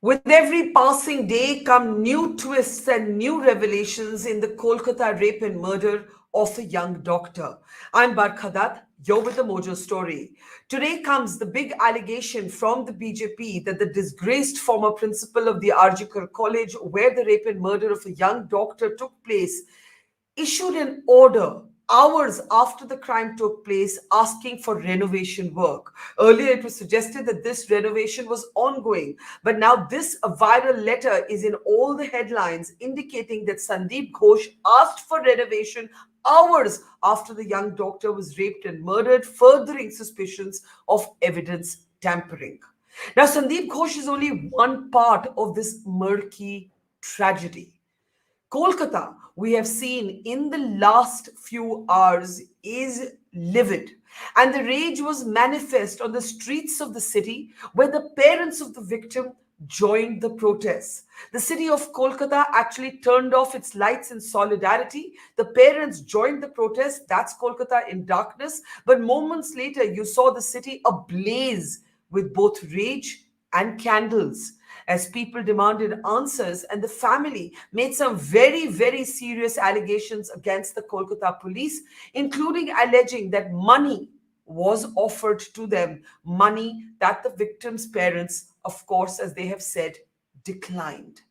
With every passing day come new twists and new revelations in the Kolkata rape and murder of a young doctor. I'm Barkha Dutt. You're with the Mojo story. Today comes the big allegation from the BJP that the disgraced former principal of the RGKar college, where the rape and murder of a young doctor took place, issued an order hours after the crime took place asking for renovation work. Earlier, it was suggested that this renovation was ongoing, but now this a viral letter is in all the headlines indicating that Sandip Ghosh asked for renovation hours after the young doctor was raped and murdered, furthering suspicions of evidence tampering. Now, Sandeep Ghosh is only one part of this murky tragedy. Kolkata, we have seen in the last few hours, is livid. And the rage was manifest on the streets of the city where the parents of the victim joined the protests. The city of Kolkata actually turned off its lights in solidarity. The parents joined the protest. That's Kolkata in darkness. But moments later, you saw the city ablaze with both rage and candles as people demanded answers, and the family made some very, very serious allegations against the Kolkata police, including alleging that money was offered to them, money that the victims' parents, of course, as they have said, declined.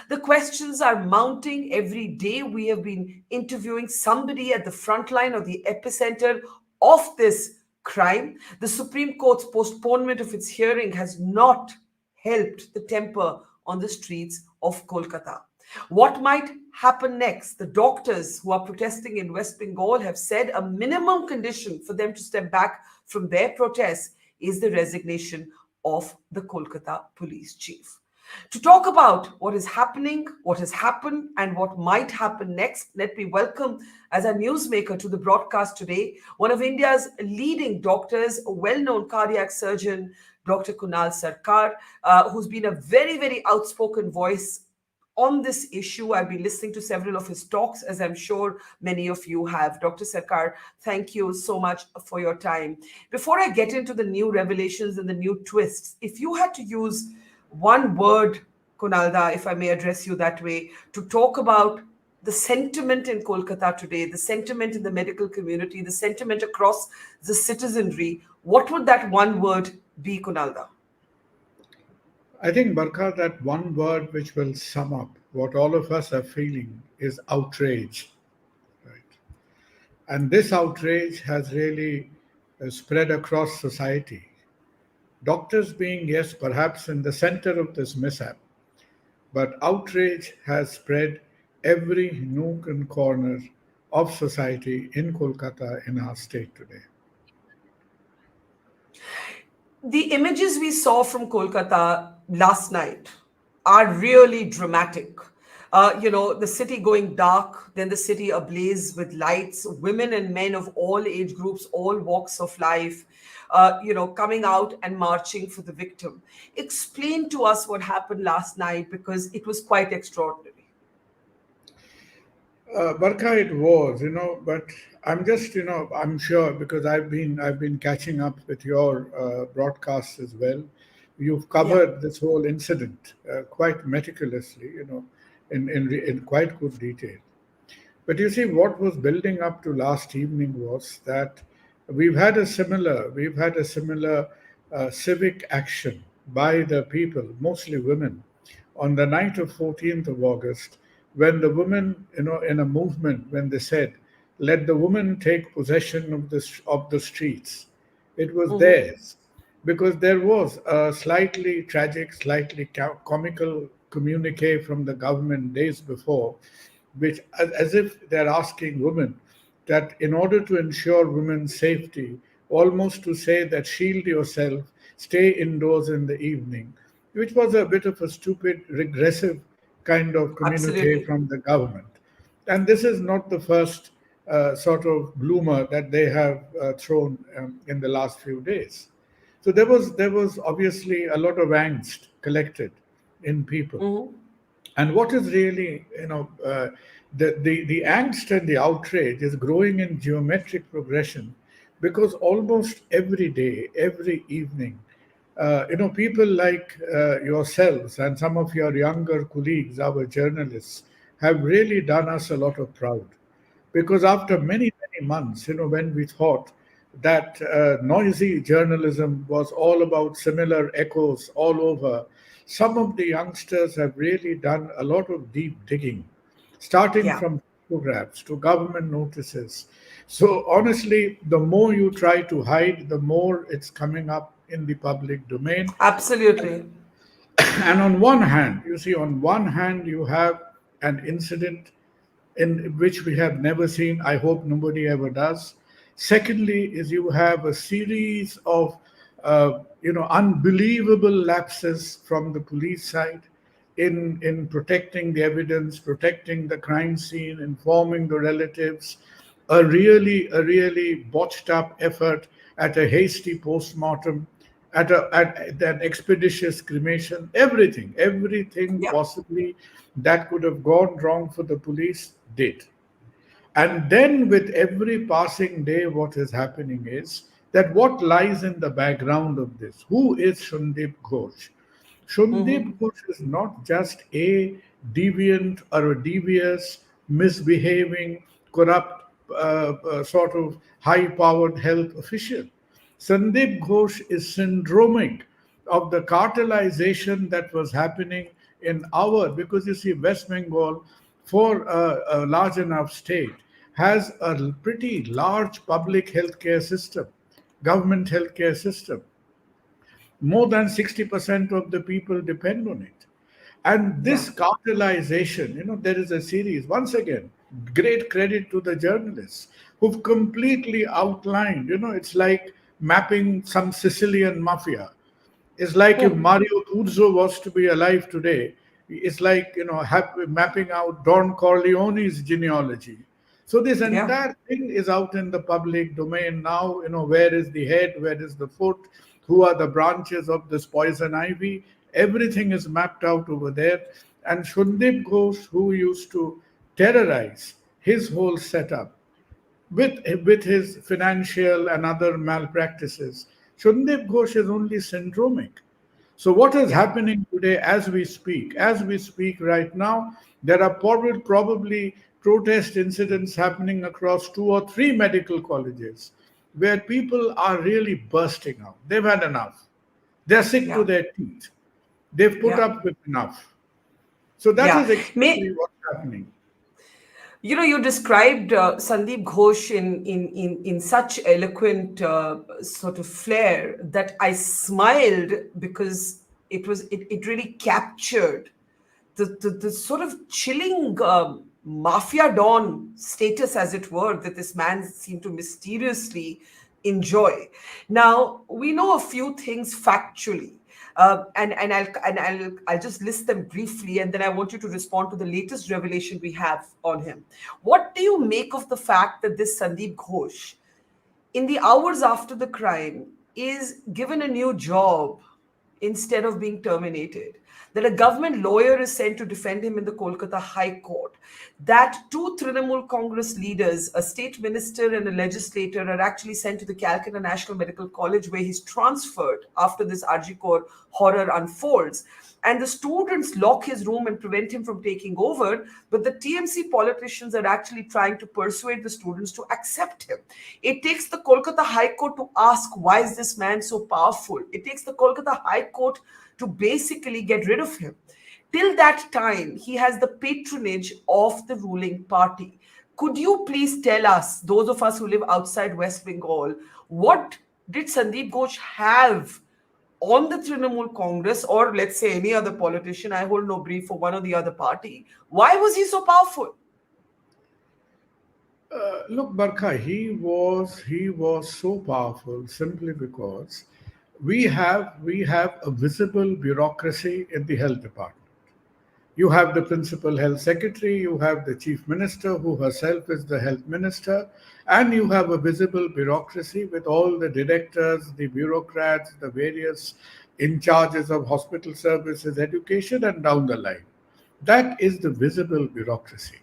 The questions are mounting every day. We have been interviewing somebody at the front line or the epicenter of this crime. The Supreme Court's postponement of its hearing has not helped the temper on the streets of Kolkata. What might happen next? The doctors who are protesting in West Bengal have said a minimum condition for them to step back from their protests is the resignation of the Kolkata police chief. To talk about what is happening, what has happened, and what might happen next, let me welcome as a newsmaker to the broadcast today one of India's leading doctors, a well-known cardiac surgeon, Dr. Kunal Sarkar, who's been a very, very outspoken voice on this issue. I've been listening to several of his talks, as I'm sure many of you have. Dr. Sarkar, thank you so much for your time. Before I get into the new revelations and the new twists, if you had to use one word, Kunalda, if I may address you that way, to talk about the sentiment in Kolkata today, the sentiment in the medical community, the sentiment across the citizenry, what would that one word be, Kunalda? I think, Barkha, that one word which will sum up what all of us are feeling is outrage. Right? And this outrage has really spread across society. Doctors being, yes, perhaps in the center of this mishap, but outrage has spread every nook and corner of society in Kolkata, in our state today. The images we saw from Kolkata last night are really dramatic. The city going dark, then the city ablaze with lights, women and men of all age groups, all walks of life, coming out and marching for the victim. Explain to us what happened last night because it was quite extraordinary. Barkha, it was, but I'm just, I'm sure because I've been catching up with your broadcasts as well. You've Yeah. covered this whole incident quite meticulously, in quite good detail. But you see, what was building up to last evening was that we've had a similar civic action by the people, mostly women, on the night of 14th of August, when the women, in a movement, when they said, "Let the women take possession of the streets," it was Mhm. theirs because there was a slightly tragic, slightly comical communique from the government days before, which, as if they're asking women that in order to ensure women's safety, almost to say that shield yourself, stay indoors in the evening, which was a bit of a stupid, regressive kind of communique Absolutely. from the government. And this is not the first sort of bloomer that they have thrown in the last few days. So there was obviously a lot of angst collected in people. Mhm. And what is really, the angst and the outrage is growing in geometric progression because almost every day, every evening, People like yourselves and some of your younger colleagues, our journalists, have really done us a lot of proud. Because after many, many months, when we thought that noisy journalism was all about similar echoes all over, some of the youngsters have really done a lot of deep digging, starting Yeah, from photographs to government notices. So, honestly, the more you try to hide, the more it's coming up in the public domain. absolutely. And on one hand, you see, on one hand, you have an incident in which we have never seen. I hope nobody ever does. Secondly, is you have a series of unbelievable lapses from the police side in protecting the evidence, protecting the crime scene, informing the relatives. A really botched up effort at a hasty postmortem, at an expeditious cremation. Everything Yeah, possibly that could have gone wrong for the police did. And then, with every passing day, what is happening is that what lies in the background of this? Who is Sandip Ghosh? Sandip Ghosh is not just a deviant or a devious, misbehaving, corrupt, sort of high powered health official. Sandip Ghosh is syndromic of the cartelization that was happening in our, because you see, West Bengal, for a large enough state, has a pretty large public healthcare system, government healthcare system. More than 60% of the people depend on it. And yeah, this cartelization, there is a series, once again, great credit to the journalists who've completely outlined, it's like mapping some Sicilian mafia. It's like if Mario Puzo was to be alive today, it's like, mapping out Don Corleone's genealogy. So this yeah, entire thing is out in the public domain now. Where is the head? Where is the foot? Who are the branches of this poison ivy? Everything is mapped out over there. And Shundip Ghosh, who used to terrorize his whole setup, with his financial and other malpractices. Shundip Ghosh is only syndromic. So what is yeah, happening today as we speak right now, there are probably protest incidents happening across two or three medical colleges where people are really bursting out. They've had enough. They're sick to yeah, their teeth. They've put yeah, up with enough. So that yeah. is exactly May what's happening. you described Sandeep Ghosh in such eloquent sort of flair that I smiled because it really captured the sort of chilling mafia don status, as it were, that this man seemed to mysteriously enjoy. Now we know a few things factually, I'll just list them briefly, and then I want you to respond to the latest revelation we have on him. What do you make of the fact that this Sandeep Ghosh, in the hours after the crime, is given a new job instead of being terminated? That a government lawyer is sent to defend him in the Kolkata High Court. That two Trinamool Congress leaders, a state minister and a legislator, are actually sent to the Calcutta National Medical College, where he's transferred after this RGKar horror unfolds. And the students lock his room and prevent him from taking over. But the TMC politicians are actually trying to persuade the students to accept him. It takes the Kolkata High Court to ask, why is this man so powerful? It takes the Kolkata High Court to basically get rid of him. Till that time, he has the patronage of the ruling party. Could you please tell us, those of us who live outside West Bengal, what did Sandeep Ghosh have on the Trinamool Congress, or let's say any other politician? I hold no brief for one or the other party. Why was he so powerful? Look, Barkha, he was so powerful simply because we have a visible bureaucracy in the health department. You have the principal health secretary, you have the chief minister, who herself is the health minister, and you have a visible bureaucracy with all the directors, the bureaucrats, the various in charges of hospital services, education, and down the line. That is the visible bureaucracy.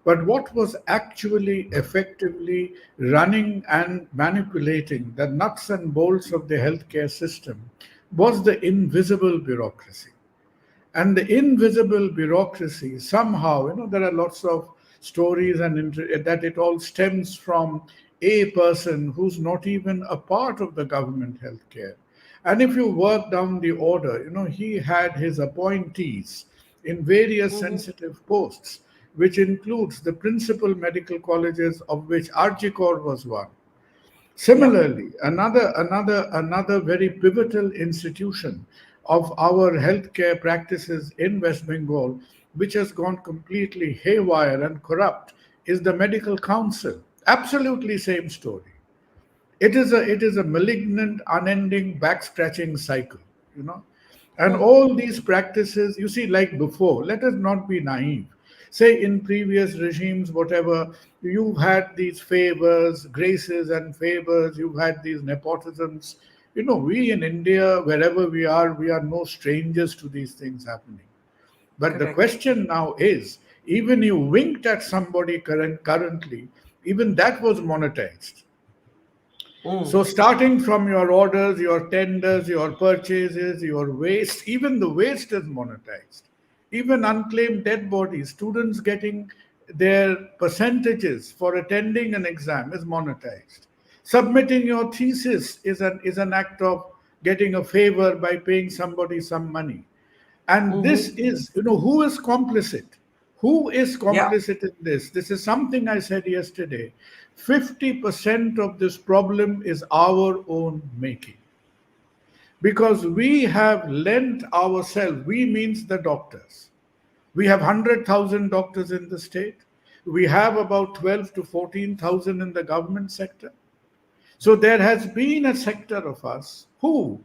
But what was actually effectively running and manipulating the nuts and bolts of the healthcare system was the invisible bureaucracy. And the invisible bureaucracy, somehow, there are lots of stories and that it all stems from a person who's not even a part of the government healthcare. And if you work down the order, he had his appointees in various Mhm. sensitive posts, which includes the principal medical colleges, of which RGKar was one. Yeah. Similarly, another very pivotal institution of our healthcare practices in West Bengal, which has gone completely haywire and corrupt, is the Medical Council. Absolutely same story. It is a malignant, unending, back scratching cycle, you know. And all these practices, you see, like before, let us not be naive. Say in previous regimes, whatever, you had these favors, graces and favors, you had these nepotisms. We in India, wherever we are no strangers to these things happening. But the Correct. question now is, even you winked at somebody currently, even that was monetized. So, Mm. starting from your orders, your tenders, your purchases, your waste, even the waste is monetized. Even unclaimed dead bodies, students getting their percentages for attending an exam is monetized. Submitting your thesis is an act of getting a favor by paying somebody some money. And this Mhm. is, who is complicit? Who is Yeah. complicit in this? This is something I said yesterday. 50% of this problem is our own making. Because we have lent ourselves, we means the doctors. We have 100,000 doctors in the state. We have about 12 to 14,000 in the government sector. So there has been a sector of us who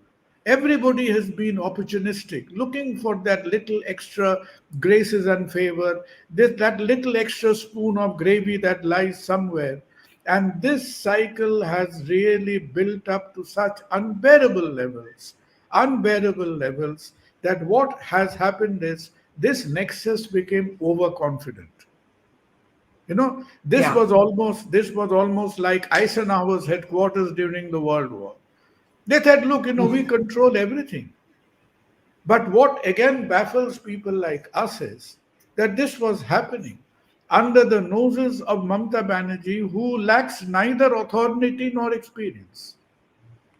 everybody has been opportunistic, looking for that little extra graces and favor, that little extra spoon of gravy that lies somewhere. And this cycle has really built up to such unbearable levels, that what has happened is this nexus became overconfident. This Yeah. was almost like Eisenhower's headquarters during the World War. They said, look, we control everything. But what again baffles people like us is that this was happening under the noses of Mamta Banerjee, who lacks neither authority nor experience.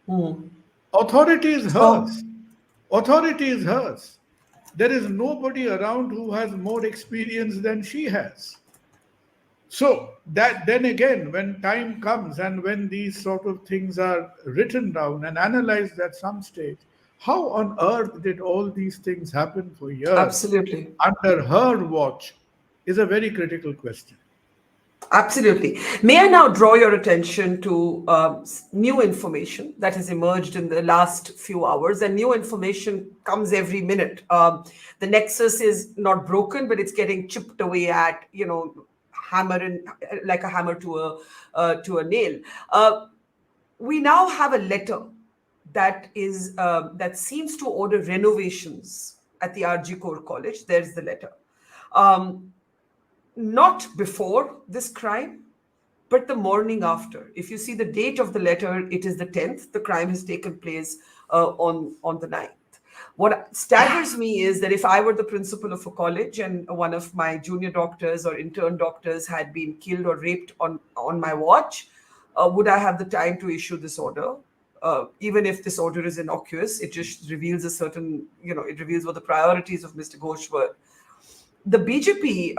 Mm. Authority is So, hers. Authority is hers. There is nobody around who has more experience than she has. So that then again, when time comes and when these sort of things are written down and analyzed at some stage, how on earth did all these things happen for years absolutely. under her watch is a very critical question. Absolutely. May I now draw your attention to new information that has emerged in the last few hours? And new information comes every minute. The nexus is not broken, but it's getting chipped away at, hammer and like a hammer to a nail. We now have a letter that seems to order renovations at the RGKar College. There's the letter. Um, Not before this crime, but the morning after. If you see the date of the letter, it is the 10th. The crime has taken place on the 9th. What staggers me is that if I were the principal of a college and one of my junior doctors or intern doctors had been killed or raped on my watch, would I have the time to issue this order? Even if this order is innocuous, it just reveals a certain, it reveals what the priorities of Mr. Ghosh were. The BJP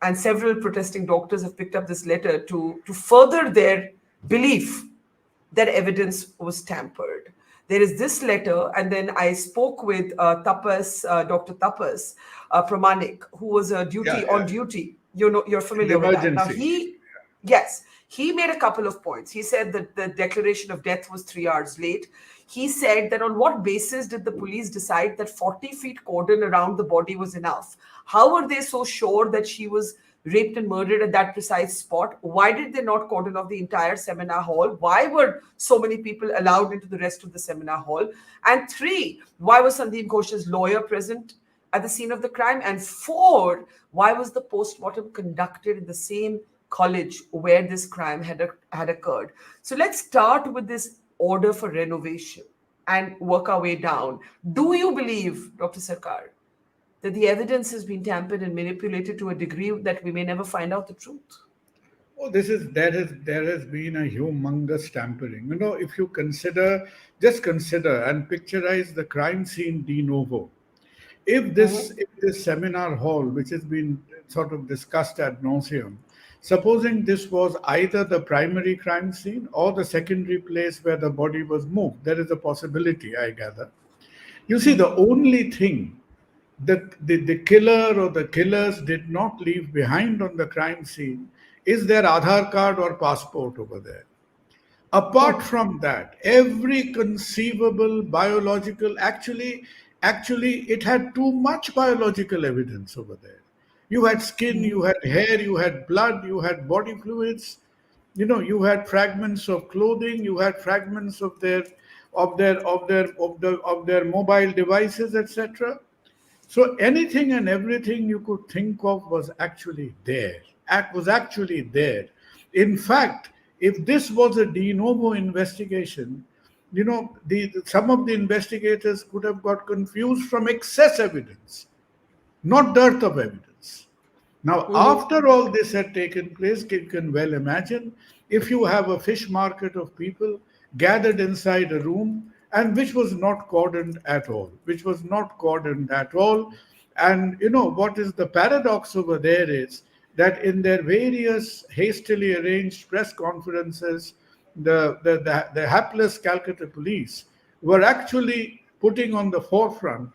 and several protesting doctors have picked up this letter to further their belief that evidence was tampered. There is this letter, and then I spoke with Dr. Tapas Pramanik, who was Yeah, on yeah. duty. You're In the familiar with that. Now emergency. yes, he made a couple of points. He said that the declaration of death was 3 hours late. He said that on what basis did the police decide that 40 feet cordon around the body was enough? How were they so sure that she was raped and murdered at that precise spot? Why did they not cordon off the entire seminar hall? Why were so many people allowed into the rest of the seminar hall? And three, why was Sandip Ghosh's lawyer present at the scene of the crime? And four, why was the postmortem conducted in the same college where this crime had occurred? So let's start with this order for renovation. and work our way down. Do you believe, Dr. Sarkar, that the evidence has been tampered and manipulated to a degree that we may never find out the truth? Oh, there has been a humongous tampering. If you consider and picturize the crime scene de novo. If this seminar hall, which has been sort of discussed ad nauseum, supposing this was either the primary crime scene or the secondary place where the body was moved, there is a possibility, I gather. You see, the only thing that the killer or the killers did not leave behind on the crime scene is their Aadhaar card or passport over there. Apart Oh. from that, every conceivable biological, actually it had too much biological evidence over there. You had skin, you had hair, you had blood, you had body fluids, you had fragments of clothing, you had fragments of their mobile devices, etc. So anything and everything you could think of was actually there. Was actually there. In fact, if this was a de novo investigation, some of the investigators could have got confused from excess evidence, not dearth of evidence. Now, after all this had taken place, you can well imagine if you have a fish market of people gathered inside a room and which was not cordoned at all, which was not cordoned at all. And what is the paradox over there is that in their various hastily arranged press conferences, the hapless Calcutta police were actually putting on the forefront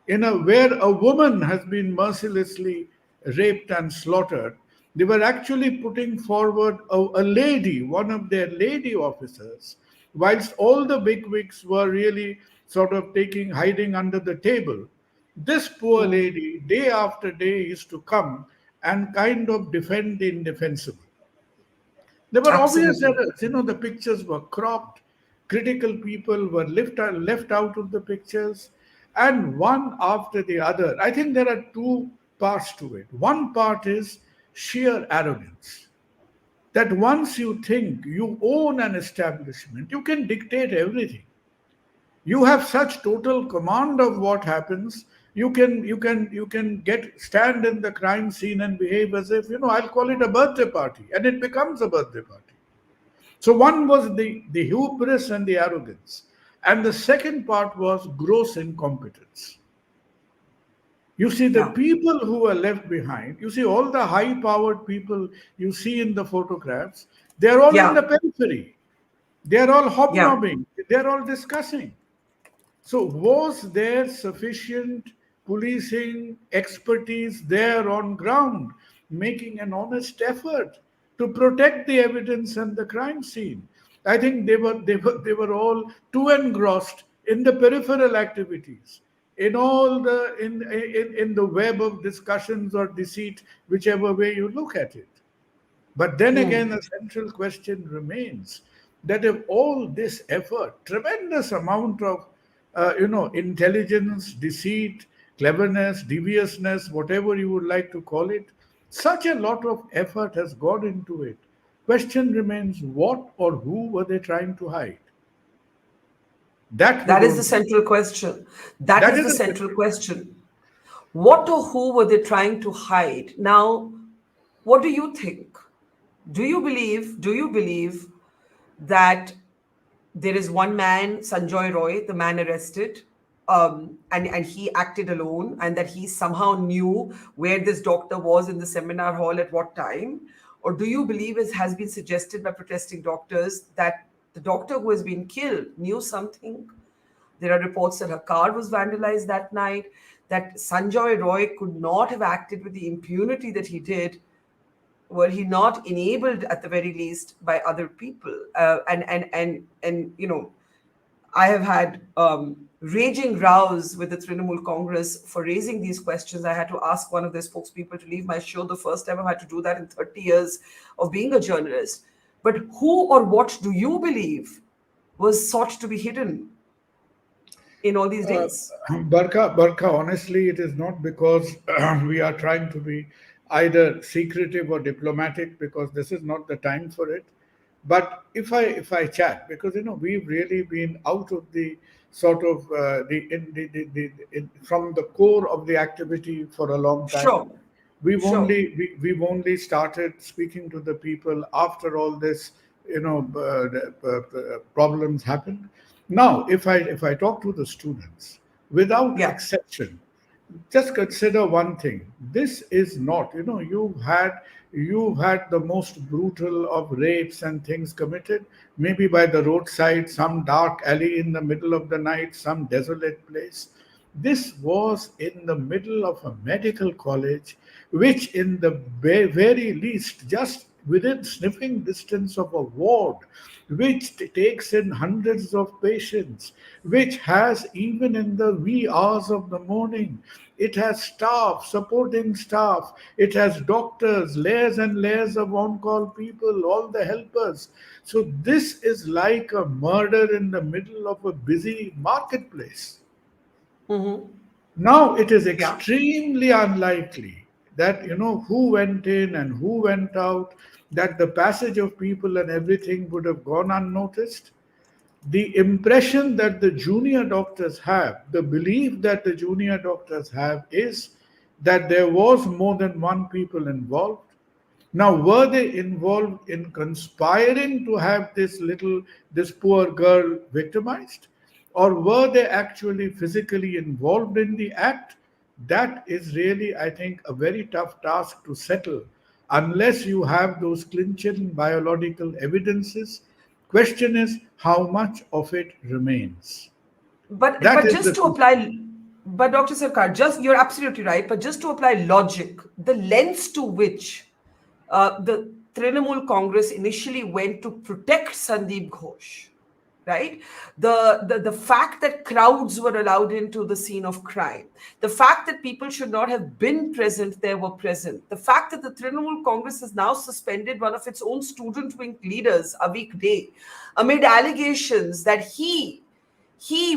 where a woman has been mercilessly raped and slaughtered. They were actually putting forward a lady, one of their lady officers, whilst all the bigwigs were really sort of hiding under the table. This poor lady, day after day, used to come and kind of defend the indefensible. There were obvious Absolutely. errors. The pictures were cropped. Critical people were left out of the pictures, and one after the other. I think there are two parts to it. One part is sheer arrogance. That once you think you own an establishment, you can dictate everything. You have such total command of what happens. You can stand in the crime scene and behave as if I'll call it a birthday party, and it becomes a birthday party. So one was the hubris and the arrogance. And the second part was gross incompetence. You see, the Yeah. people who were left behind, you see, all the high powered people you see in the photographs, they're all in Yeah. the periphery. They're all Yeah. hobnobbing. They're all discussing. So, was there sufficient policing expertise there on ground, making an honest effort to protect the evidence and the crime scene? I think they were all too engrossed in the peripheral activities, in all in the web of discussions or deceit, whichever way you look at it. But then again, the central question remains that if all this effort, tremendous amount of intelligence, deceit, cleverness, deviousness, whatever you would like to call it, such a lot of effort has gone into it. Question remains: what or who were they trying to hide? That we That is the don't know. central question. That That is is the a central central question. question. What or who were they trying to hide? Now, what do you think? Do you believe that there is one man, Sanjoy Roy, the man arrested, and he acted alone, and that he somehow knew where this doctor was in the seminar hall at what time? Or do you believe, as has been suggested by protesting doctors, that the doctor who has been killed knew something? There are reports that her car was vandalized that night, that Sanjoy Roy could not have acted with the impunity that he did were he not enabled at the very least by other people. And I have had raging rows with the Trinamool Congress for raising these questions. I had to ask one of their spokespeople to leave my show, the first time I've had to do that in 30 years of being a journalist. But who or what do you believe was sought to be hidden in all these Uh, days? Barkha, honestly, it is not because we are trying to be either secretive or diplomatic, because this is not the time for it. But if I chat, because we've really been out of the sort of from the core of the activity for a long time. Sure. Sure. We've only started speaking to the people after all this, problems happened. Now, if I talk to the students, without Yeah. exception, just consider one thing. This is not, you've had the most brutal of rapes and things committed, maybe by the roadside, some dark alley in the middle of the night, some desolate place. This was in the middle of a medical college, which in the very least, just within sniffing distance of a ward, which takes in hundreds of patients, which has, even in the wee hours of the morning, it has staff, supporting staff, it has doctors, layers and layers of on call people, all the helpers. So, this is like a murder in the middle of a busy marketplace. Mm-hmm. Now, it is Yeah. extremely unlikely that, who went in and who went out, that the passage of people and everything would have gone unnoticed. The impression that the junior doctors have, the belief that the junior doctors have, is that there was more than one people involved. Now, were they involved in conspiring to have this poor girl victimized? Or were they actually physically involved in the act? That is really, I think, a very tough task to settle unless you have those clinching biological evidences. Question is how much of it remains. That But is just the to truth. apply, but Dr. Sarkar, just you're absolutely right. But just to apply logic, the lengths to which the Trinamool Congress initially went to protect Sandip Ghosh, right? The fact that crowds were allowed into the scene of crime, the fact that people should not have been present there were present, the fact that the Trinamool Congress has now suspended one of its own student wing leaders, Avik Day, amid allegations that he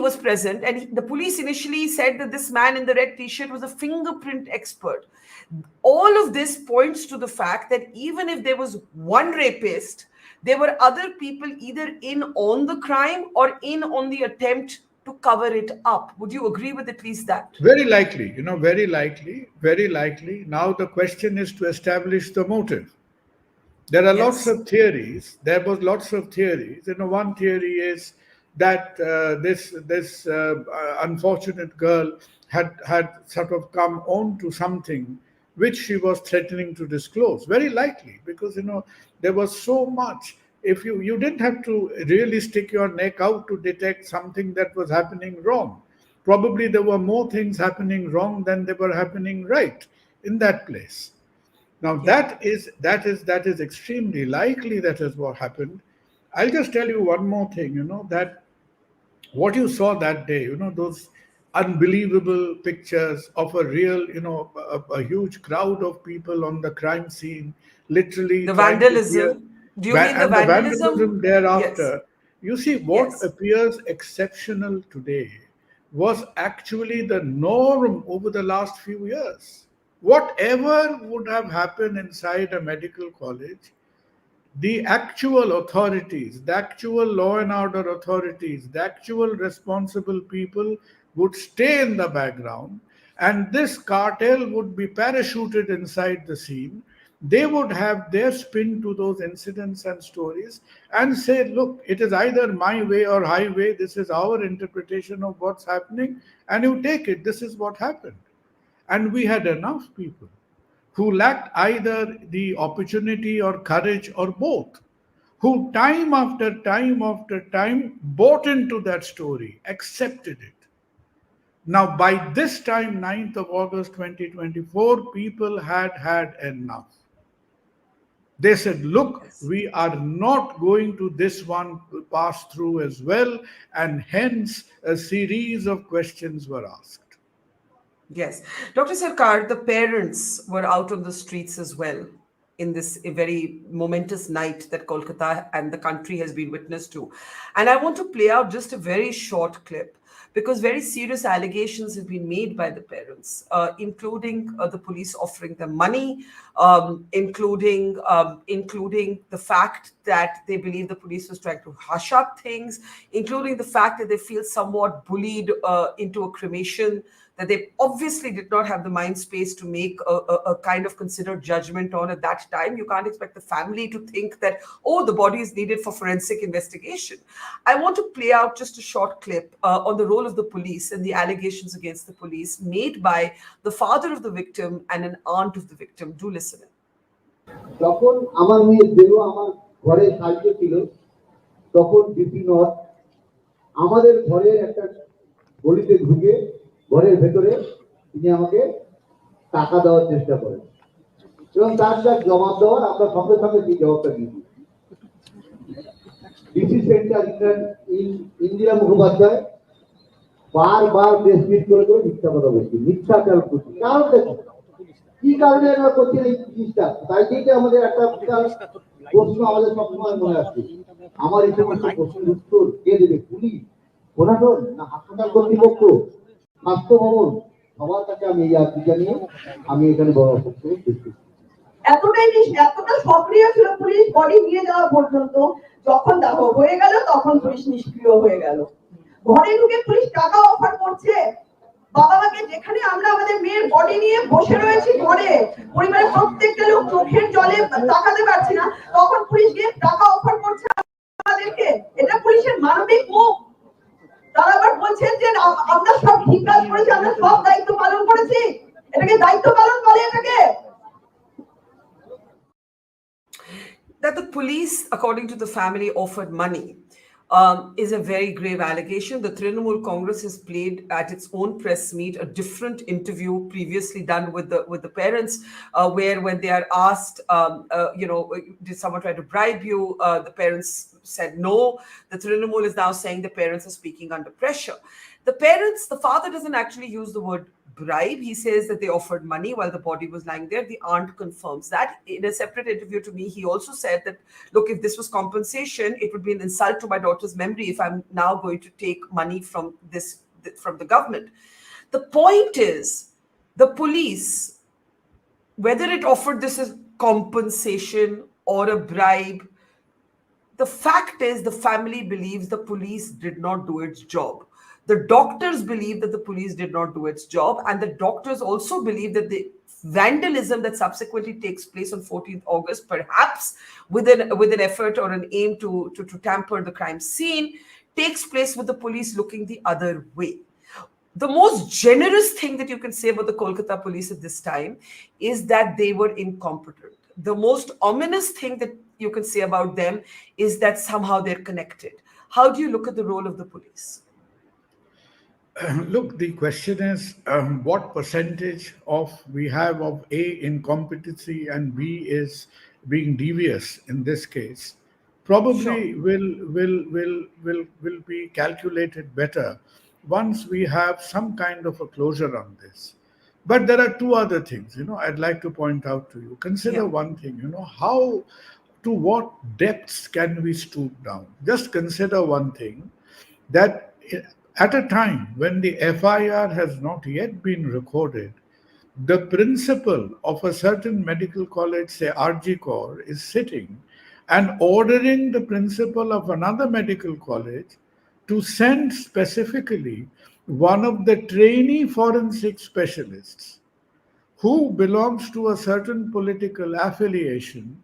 was present, and the police initially said that this man in the red t-shirt was a fingerprint expert. All of this points to the fact that even if there was one rapist, there were other people either in on the crime or in on the attempt to cover it up. Would you agree with at least that? Very likely, very likely, very likely. Now the question is to establish the motive. There are lots Yes. of theories. There was lots of theories. One theory is that this unfortunate girl had sort of come on to something which she was threatening to disclose. Very likely, because there was so much. If you didn't have to really stick your neck out to detect something that was happening wrong. Probably there were more things happening wrong than they were happening right in that place. Now Yeah. that is extremely likely that is what happened. I'll just tell you one more thing, that what you saw that day, those unbelievable pictures of a real, a huge crowd of people on the crime scene, literally The trying to peer, vandalism. Do you mean the and the vandalism? vandalism Yes. thereafter. You see, what Yes. appears exceptional today was actually the norm over the last few years. Whatever would have happened inside a medical college, the actual authorities, the actual law and order authorities, the actual responsible people would stay in the background, and this cartel would be parachuted inside the scene. They would have their spin to those incidents and stories and say, look, it is either my way or highway. This is our interpretation of what's happening, and you take it. This is what happened. And we had enough people who lacked either the opportunity or courage or both, who time after time bought into that story, accepted it. Now, by this time, 9th of August 2024, people had had enough. They said, look, Yes. we are not going to this one pass through as well, and hence a series of questions were asked. Yes. Dr. Sarkar, the parents were out on the streets as well. in this very momentous night that Kolkata and the country has been witness to. And I want to play out just a very short clip because very serious allegations have been made by the parents, including the police offering them money, including the fact that they believe the police was trying to hush up things, including the fact that they feel somewhat bullied into a cremation, that they obviously did not have the mind space to make a kind of considered judgment on at that time. You can't expect the family to think that, oh, the body is needed for forensic investigation. I want to play out just a short clip on the role of the police and the allegations against the police made by the father of the victim and an aunt of the victim. Do listen in. যখন আমার মেয়ে দেহ আমার ঘরে সাইডে ছিল তখন DP not আমাদের ঘরের একটা গলিতে ঢুকে ঘরের ভেতরে তিনি আমাকে টাকা দেওয়ার চেষ্টা করেন এবং তার যা জবাব দেওয়ার আমরা সঙ্গে সঙ্গে সেই জবাবটা দিয়েছি ডিসি সেন্টার ইন্দিরা মুখোপাধ্যায় বারবার প্রেস মিট করে মিথ্যা কথা বলছি মিথ্যাচার করছি কারণ কি কারণে আমরা করছি এই জিনিসটা তাই থেকে আমাদের একটা বিশাল প্রশ্ন আমাদের সবসময় মনে আসছে আমার এই সমস্ত প্রশ্নের উত্তর কে দেবে পুলিশ প্রশাসন না হাসপাতাল কর্তৃপক্ষ স্বাস্থ্য ভবন সবার কাছে আমি এই আর্জিটা নিয়ে আমি এখানে বড় করতে এতটা সক্রিয় ছিল পুলিশ বডি নিয়ে যাওয়া পর্যন্ত যখন দাহ হয়ে গেল তখন পুলিশ নিষ্ক্রিয় হয়ে গেল ঘরে ঢুকে পুলিশ টাকা অফার করছে বাবা মাকে যেখানে আমরা আমাদের মেয়ের বডি নিয়ে বসে রয়েছি ঘরে পরিবারের প্রত্যেকটা লোক চোখের জলে তাকাতে পারছি না তখন পুলিশ গিয়ে টাকা অফার করছে আমাদেরকে এটা পুলিশের মানবিক মুখ তারা আবার বলছেন যে আমরা সব ঠিক কাজ করেছি আমরা সব দায়িত্ব পালন করেছি এটাকে দায়িত্ব পালন বলে এটাকে That the police, according to the family, offered money is a very grave allegation. The Trinamool Congress has played at its own press meet a different interview previously done with the parents, where when they are asked, did someone try to bribe you? The parents said no. The Trinamool is now saying the parents are speaking under pressure. The father doesn't actually use the word bribe. He says that they offered money while the body was lying there. The aunt confirms that. In a separate interview to me, he also said that, look, if this was compensation, it would be an insult to my daughter's memory if I'm now going to take money from the government. The point is, the police, whether it offered this as compensation or a bribe, the fact is the family believes the police did not do its job. The doctors believe that the police did not do its job, and the doctors also believe that the vandalism that subsequently takes place on 14th August, perhaps with an effort or an aim to tamper the crime scene, takes place with the police looking the other way. The most generous thing that you can say about the Kolkata police at this time is that they were incompetent. The most ominous thing that you can say about them is that somehow they're connected. How do you look at the role of the police? Look, the question is what percentage of we have of A, incompetency, and B is being devious in this case. Probably will be calculated better once we have some kind of a closure on this. But there are two other things, I'd like to point out to you. Consider one thing, how to what depths can we stoop down? Just consider one thing, that at a time when the FIR has not yet been recorded, the principal of a certain medical college, say RGKar, is sitting and ordering the principal of another medical college to send specifically one of the trainee forensic specialists who belongs to a certain political affiliation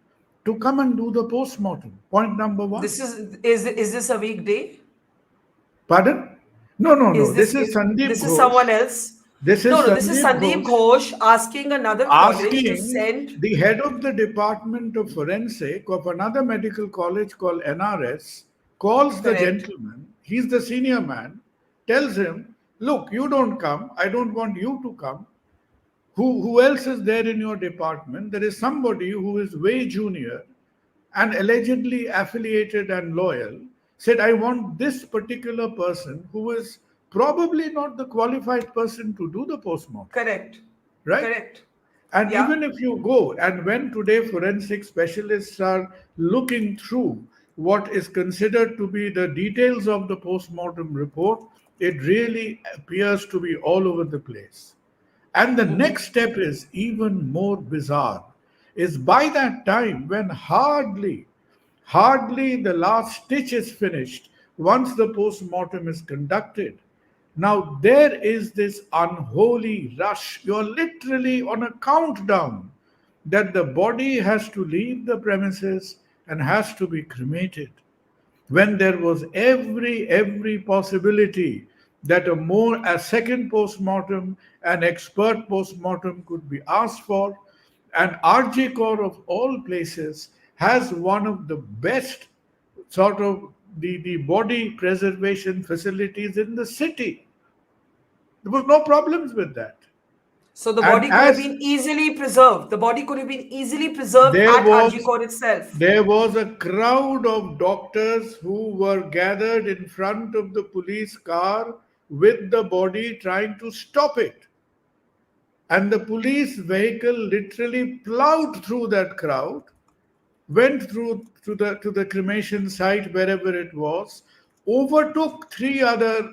to come and do the postmortem. Point number one. Is this a weekday? Pardon? No. This is Sandip Ghosh. This is someone else. This is Sandip Ghosh asking another college to send the head of the department of forensic of another medical college called NRS, calls the gentleman. He's the senior man. Tells him, look, you don't come. I don't want you to come. Who else is there in your department? There is somebody who is way junior and allegedly affiliated and loyal. Said, I want this particular person who is probably not the qualified person to do the postmortem. Correct. Right? Correct. And Yeah. even if you go, and when today forensic specialists are looking through what is considered to be the details of the post-mortem report, it really appears to be all over the place. And the next step is even more bizarre. Is by that time when hardly the last stitch is finished, once the post-mortem is conducted, now there is this unholy rush. You're literally on a countdown that the body has to leave the premises and has to be cremated, when there was every possibility that a second postmortem, an expert postmortem could be asked for. And RGKar of all places has one of the best sort of the body preservation facilities in the city. There was no problems with that. So the And body could have as been easily preserved. The body could have been easily preserved there at was RG Court itself. there was a crowd of doctors who were gathered in front of the police car with the body trying to stop it. And the police vehicle literally plowed through that crowd, went through to the cremation site wherever it was, overtook three other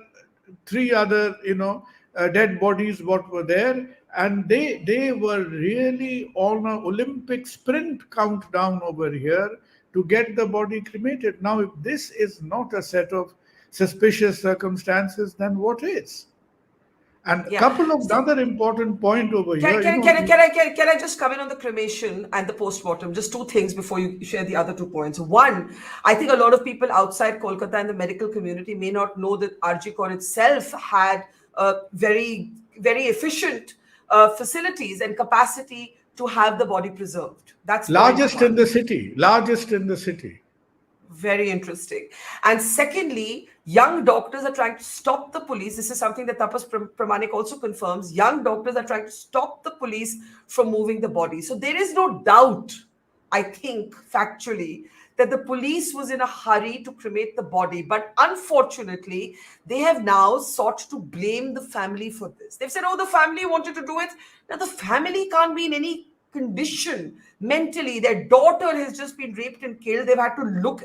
dead bodies what were there, and they were really on an Olympic sprint countdown over here to get the body cremated. Now, if this is not a set of suspicious circumstances, then what is? And a Yeah. couple of So other important point over can, here, can, can, I- can, I, can I just come in on the cremation and the postmortem? Just two things before you share the other 2 points. One, I think a lot of people outside Kolkata and the medical community may not know that RG Kar itself had very, very efficient facilities and capacity to have the body preserved. That's point largest in one. the city, largest in the city. Very interesting. And secondly, young doctors are trying to stop the police. This is something that Tapas Pramanik also confirms. Young doctors are trying to stop the police from moving the body. So there is no doubt, I think, factually, that the police was in a hurry to cremate the body. But unfortunately, they have now sought to blame the family for this. They've said, oh, the family wanted to do it. Now, the family can't be in any condition mentally. Their daughter has just been raped and killed. They've had to look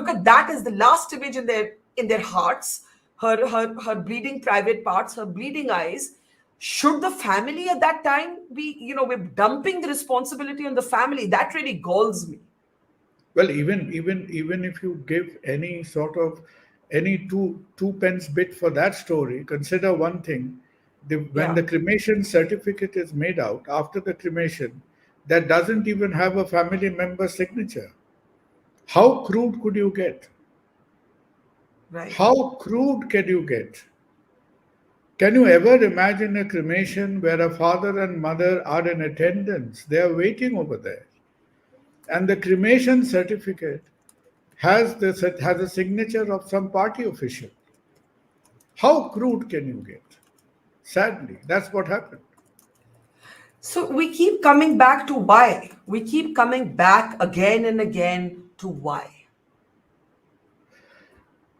at that as the last image in their hearts, her bleeding private parts, her bleeding eyes. Should the family at that time be, we're dumping the responsibility on the family? That really galls me. Well, even if you give any sort of any two pence bit for that story, consider one thing: when Yeah. the cremation certificate is made out after the cremation, that doesn't even have a family member signature. How crude could you get? Right. How crude can you get? Can you ever imagine a cremation where a father and mother are in attendance? They are waiting over there, and the cremation certificate has a signature of some party official. How crude can you get? Sadly, that's what happened. So we keep coming back to why. We keep coming back again and again to why.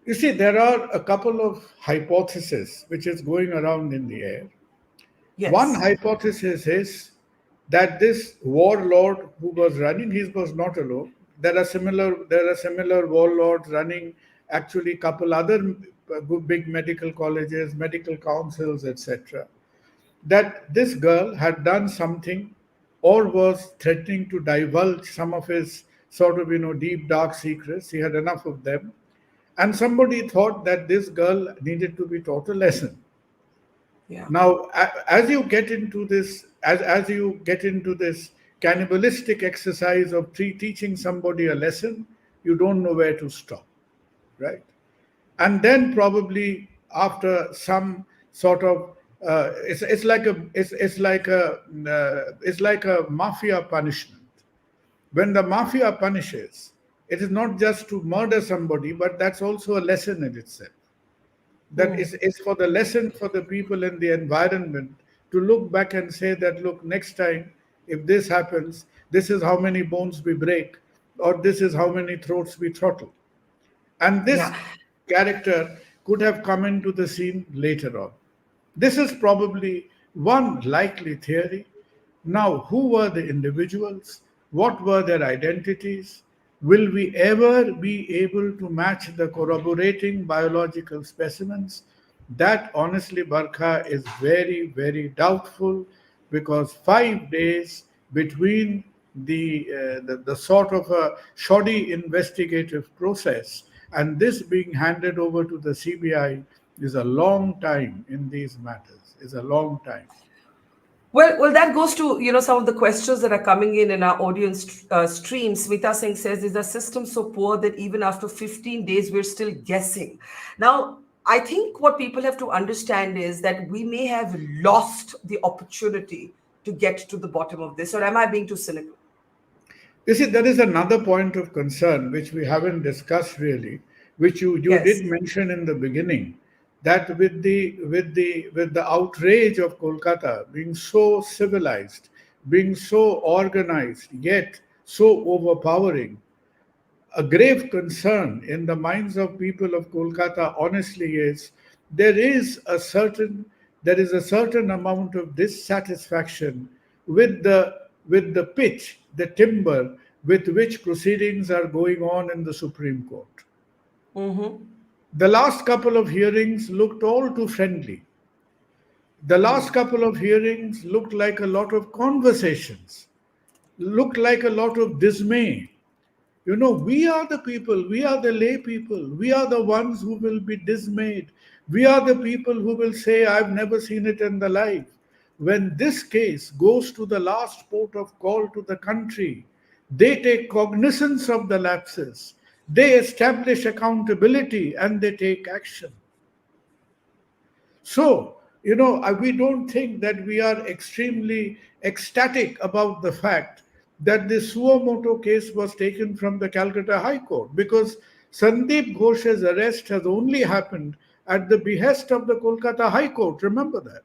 You see, there are a couple of hypotheses which is going around in the air. One Yes. hypothesis is that this warlord who was running, he was not alone. There are similar warlords running actually couple other big medical colleges, medical councils, etc. That this girl had done something or was threatening to divulge some of his sort of deep dark secrets. He had enough of them, and somebody thought that this girl needed to be taught a lesson. Yeah. Now, as you get into this cannibalistic exercise of teaching somebody a lesson, you don't know where to stop, right? And then probably after some sort of it's like a mafia punishment. When the mafia punishes, it is not just to murder somebody, but that's also a lesson in itself. That is for the lesson for the people in the environment to look back and say that, look, next time if this happens, this is how many bones we break, or this is how many throats we throttle. And this Yeah. character could have come into the scene later on. This is probably one likely theory. Now, who were the individuals? What were their identities? Will we ever be able to match the corroborating biological specimens? That honestly, Barkha, is very, very doubtful, because 5 days between the sort of a shoddy investigative process and this being handed over to the CBI is a long time in these matters, is a long time. Well, that goes to some of the questions that are coming in our audience stream. Smita Singh says, "Is the system so poor that even after 15 days we're still guessing?" Now, I think what people have to understand is that we may have lost the opportunity to get to the bottom of this, or am I being too cynical? You see, there is another point of concern which we haven't discussed really, which you Yes. did mention in the beginning, that with the outrage of Kolkata being so civilized, being so organized, yet so overpowering, a grave concern in the minds of people of Kolkata honestly is there is a certain there is a certain amount of dissatisfaction with the pitch, the timber with which proceedings are going on in the Supreme Court. Mm-hmm. The last couple of hearings looked all too friendly. The last couple of hearings looked like a lot of conversations, looked like a lot of dismay. We are the people, we are the lay people, we are the ones who will be dismayed. We are the people who will say, I've never seen it in the life. When this case goes to the last port of call to the country, they take cognizance of the lapses, they establish accountability, and they take action. So, we don't think that we are extremely ecstatic about the fact that the Suomoto case was taken from the Calcutta High Court, because Sandip Ghosh's arrest has only happened at the behest of the Kolkata High Court. Remember that.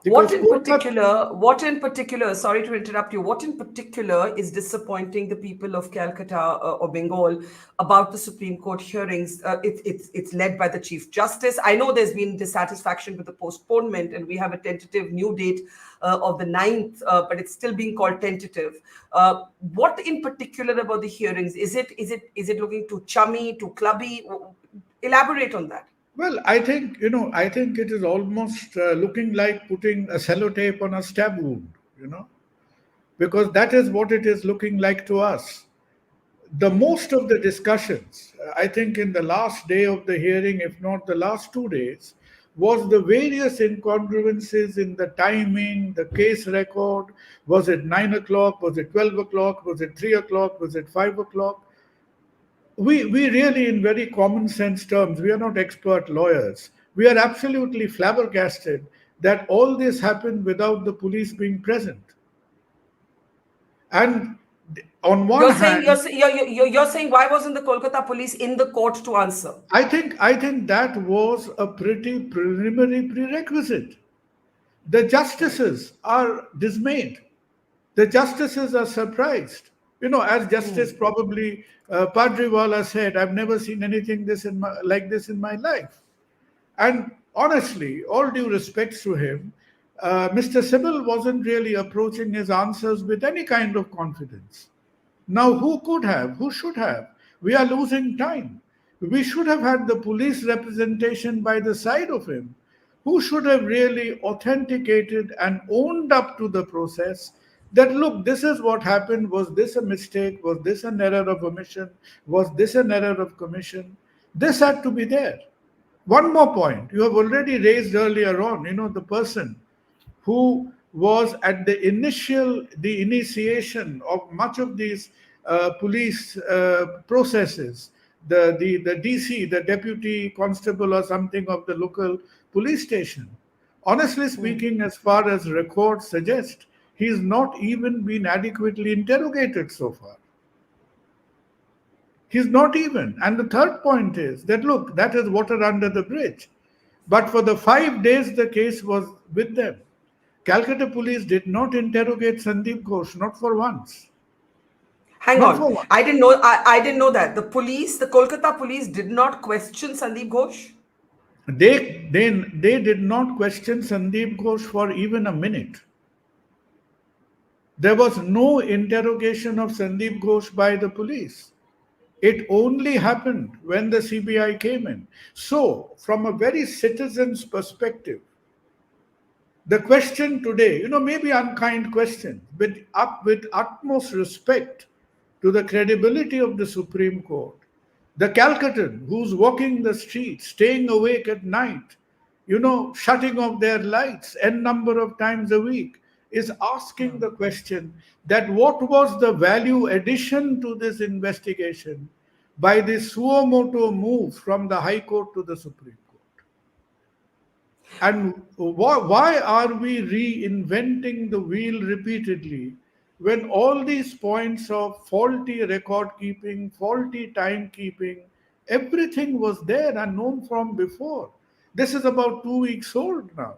Because Kolkata, What in particular, sorry to interrupt you, what in particular is disappointing the people of Calcutta or Bengal about the Supreme Court hearings? It's led by the Chief Justice. I know there's been dissatisfaction with the postponement, and we have a tentative new date of the 9th, but it's still being called tentative. What in particular about the hearings? Is it looking too chummy, too clubby? Elaborate on that. well, I think it is almost looking like putting a sellotape on a stab wound, because that is what it is looking like to us. The most of the discussions, I think, in the last day of the hearing, if not the last 2 days, was the various incongruences in the timing, the case record. Was it 9 o'clock? Was it 12 o'clock? Was it 3 o'clock? Was it 5 o'clock? We really, in very common sense terms, we are not expert lawyers. We are absolutely flabbergasted that all this happened without the police being present. And on one You're saying hand, you're saying why wasn't the Kolkata police in the court to answer? I think that was a pretty preliminary prerequisite. The justices are dismayed. The justices are surprised. As Justice probably Padriwala said, I've never seen anything like this in my life. And honestly, all due respects to him, Mr. Sybil wasn't really approaching his answers with any kind of confidence. Now, who could have? Who should have? We are losing time. We should have had the police representation by the side of him, who should have really authenticated and owned up to the process that, look, this is what happened. Was this a mistake? Was this an error of omission? Was this an error of commission? This had to be there. One more point you have already raised earlier on, the person who was at the initiation of much of these police processes, the DC, the deputy constable or something of the local police station. Honestly speaking, as far as records suggest, he's not even been adequately interrogated so far. He's not even. And the third point is that, look, that is water under the bridge. But for the 5 days the case was with them, Calcutta police did not interrogate Sandip Ghosh, not for once. Hang Not for on. once. I didn't know that. The Kolkata police did not question Sandip Ghosh. They did not question Sandip Ghosh for even a minute. There was no interrogation of Sandip Ghosh by the police. It only happened when the CBI came in. So, from a very citizen's perspective, the question today, maybe unkind question, but up with utmost respect to the credibility of the Supreme Court, the Calcutan who's walking the streets, staying awake at night, shutting off their lights n number of times a week, is asking the question that what was the value addition to this investigation by this suo motu move from the High Court to the Supreme Court? And why are we reinventing the wheel repeatedly when all these points of faulty record keeping, faulty timekeeping, everything was there and known from before? This is about 2 weeks old now.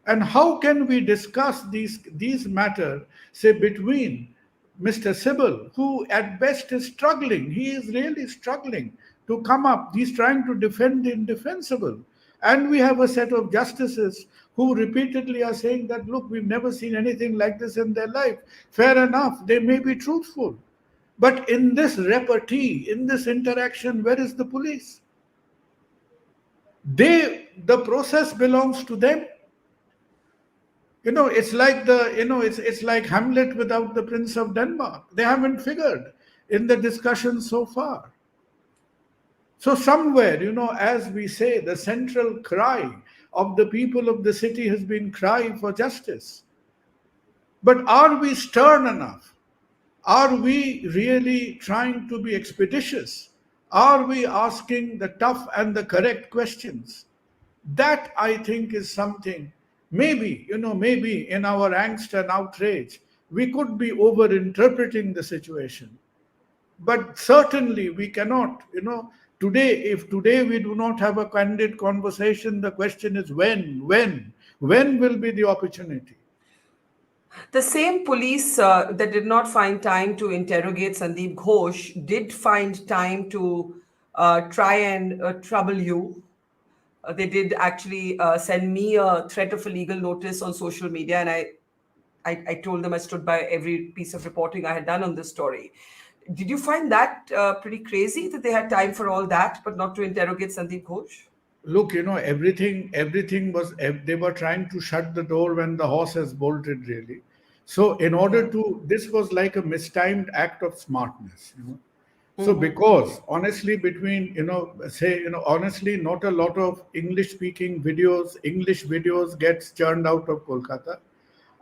And how can we discuss these matters, say, between Mr. Sybil, who at best is struggling, he is really struggling to come up, he's trying to defend the indefensible. And we have a set of justices who repeatedly are saying that, look, we've never seen anything like this in their life. Fair enough, they may be truthful. But in this repartee, in this interaction, where is the police? The process belongs to them. It's like it's like Hamlet without the Prince of Denmark. They haven't figured in the discussion so far. So somewhere, as we say, the central cry of the people of the city has been crying for justice. But are we stern enough? Are we really trying to be expeditious? Are we asking the tough and the correct questions? That, I think, is something, maybe in our angst and outrage, we could be over-interpreting the situation. But certainly we cannot, if today we do not have a candid conversation, the question is when will be the opportunity? The same police that did not find time to interrogate Sandip Ghosh did find time to try and trouble you. They did actually send me a threat of a legal notice on social media, and I told them I stood by every piece of reporting I had done on this story. Did you find that pretty crazy that they had time for all that, but not to interrogate Sandip Ghosh? Look, everything was, they were trying to shut the door when the horse has bolted, really. So in order to, this was like a mistimed act of smartness. So because honestly, between, honestly, not a lot of English videos gets churned out of Kolkata.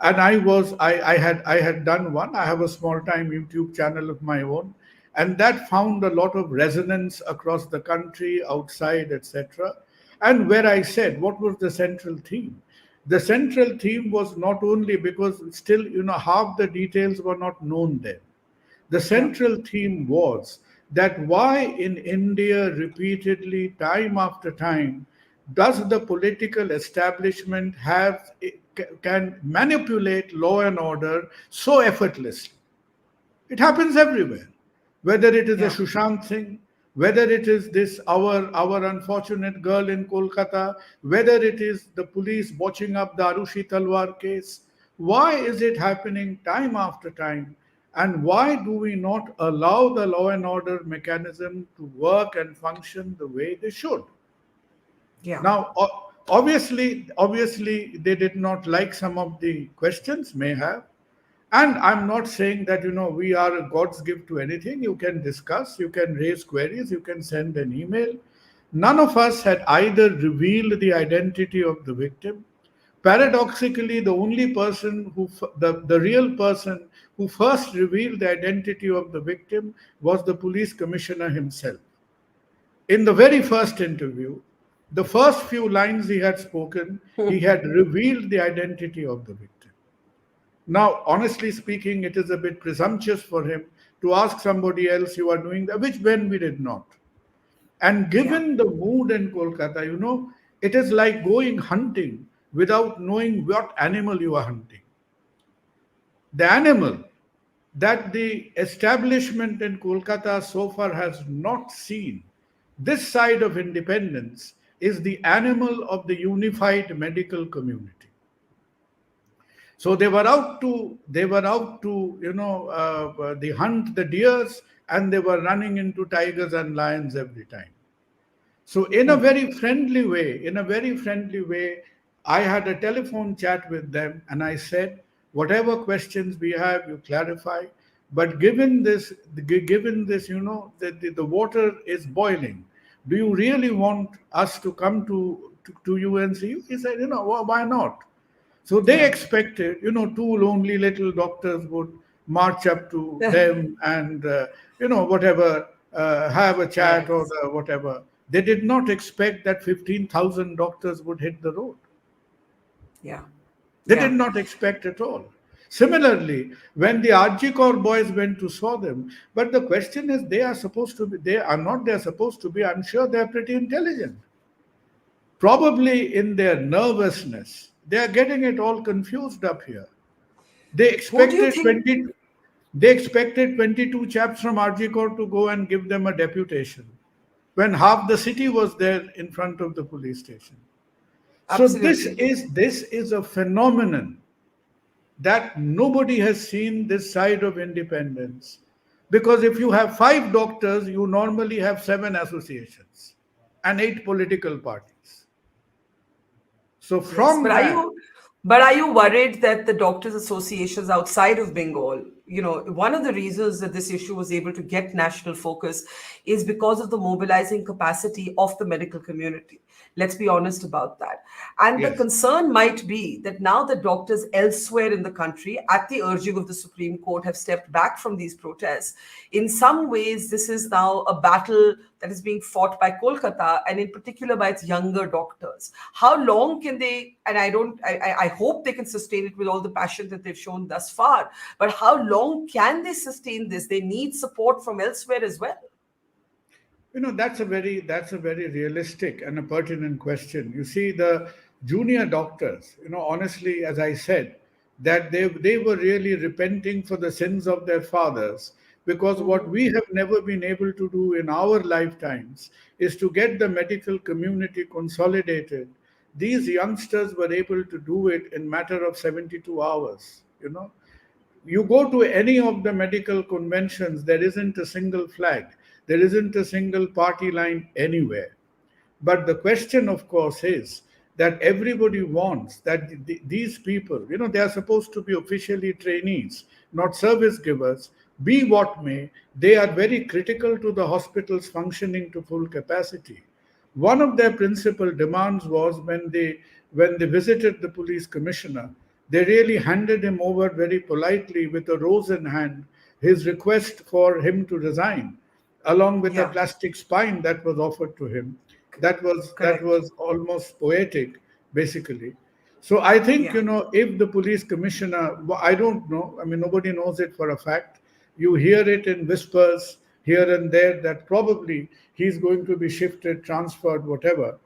And I had done one. I have a small time YouTube channel of my own, and that found a lot of resonance across the country, outside, etc. And where I said, what was the central theme? The central theme was not only because still, half the details were not known then. The central theme was that why in India repeatedly, time after time, does the political establishment can manipulate law and order so effortlessly? It happens everywhere. Whether it is a Sushant Singh, whether it is this our unfortunate girl in Kolkata, whether it is the police watching up the Arushi Talwar case, why is it happening time after time? And why do we not allow the law and order mechanism to work and function the way they should? Yeah. Now, obviously, they did not like some of the questions, may have. And I'm not saying that, we are a God's gift to anything. You can discuss, you can raise queries, you can send an email. None of us had either revealed the identity of the victim. Paradoxically, the only person the real person who first revealed the identity of the victim was the police commissioner himself. In the very first interview, the first few lines he had spoken, he had revealed the identity of the victim. Now, honestly speaking, it is a bit presumptuous for him to ask somebody else, you are doing that, which when we did not. And given the mood in Kolkata, it is like going hunting without knowing what animal you are hunting. The animal that the establishment in Kolkata so far has not seen this side of independence is the animal of the unified medical community. So they were out to the hunt the deers, and they were running into tigers and lions every time. So in a very friendly way, I had a telephone chat with them, and I said, whatever questions we have, you clarify. But given this, the water is boiling. Do you really want us to come to you and see you? He said, why not? So they Yeah. expected, two lonely little doctors would march up to them and, whatever, have a chat or Yes. whatever. They did not expect that 15,000 doctors would hit the road. Yeah. They did Yeah. not expect at all. Similarly, when the RGKar boys went to saw them, but the question is, they are not, they're supposed to be, I'm sure they're pretty intelligent. Probably in their nervousness, they are getting it all confused up here. They Who do you expected think? 20, they expected 22 chaps from RGKar to go and give them a deputation when half the city was there in front of the police station. So this Absolutely. is this is a phenomenon that nobody has seen this side of independence. Because if you have five doctors, you normally have seven associations and eight political parties. So Yes, from that, but are you worried that the doctors' associations outside of Bengal, one of the reasons that this issue was able to get national focus is because of the mobilizing capacity of the medical community. Let's be honest about that. And the yes, concern might be that now the doctors elsewhere in the country, at the urging of the Supreme Court, have stepped back from these protests. In some ways, this is now a battle that is being fought by Kolkata, and in particular by its younger doctors. How long can they, and I hope they can sustain it with all the passion that they've shown thus far, but how long can they sustain this? They need support from elsewhere as well. that's a very realistic and a pertinent question. You see, the junior doctors, honestly, as I said, that they were really repenting for the sins of their fathers, because what we have never been able to do in our lifetimes is to get the medical community consolidated. These youngsters were able to do it in matter of 72 hours. You go to any of the medical conventions, there isn't a single flag, there isn't a single party line anywhere. But the question, of course, is that everybody wants that these people, they are supposed to be officially trainees, not service givers. Be what may, they are very critical to the hospital's functioning to full capacity. One of their principal demands was, when they visited the police commissioner, they really handed him over very politely with a rose in hand his request for him to resign, along with a Yeah, plastic spine that was offered to him. That correct. was almost poetic, basically. So I think, Yeah, if the police commissioner, I don't know, I mean, nobody knows it for a fact. You hear it in whispers here and there that probably he's going to be shifted, transferred, whatever.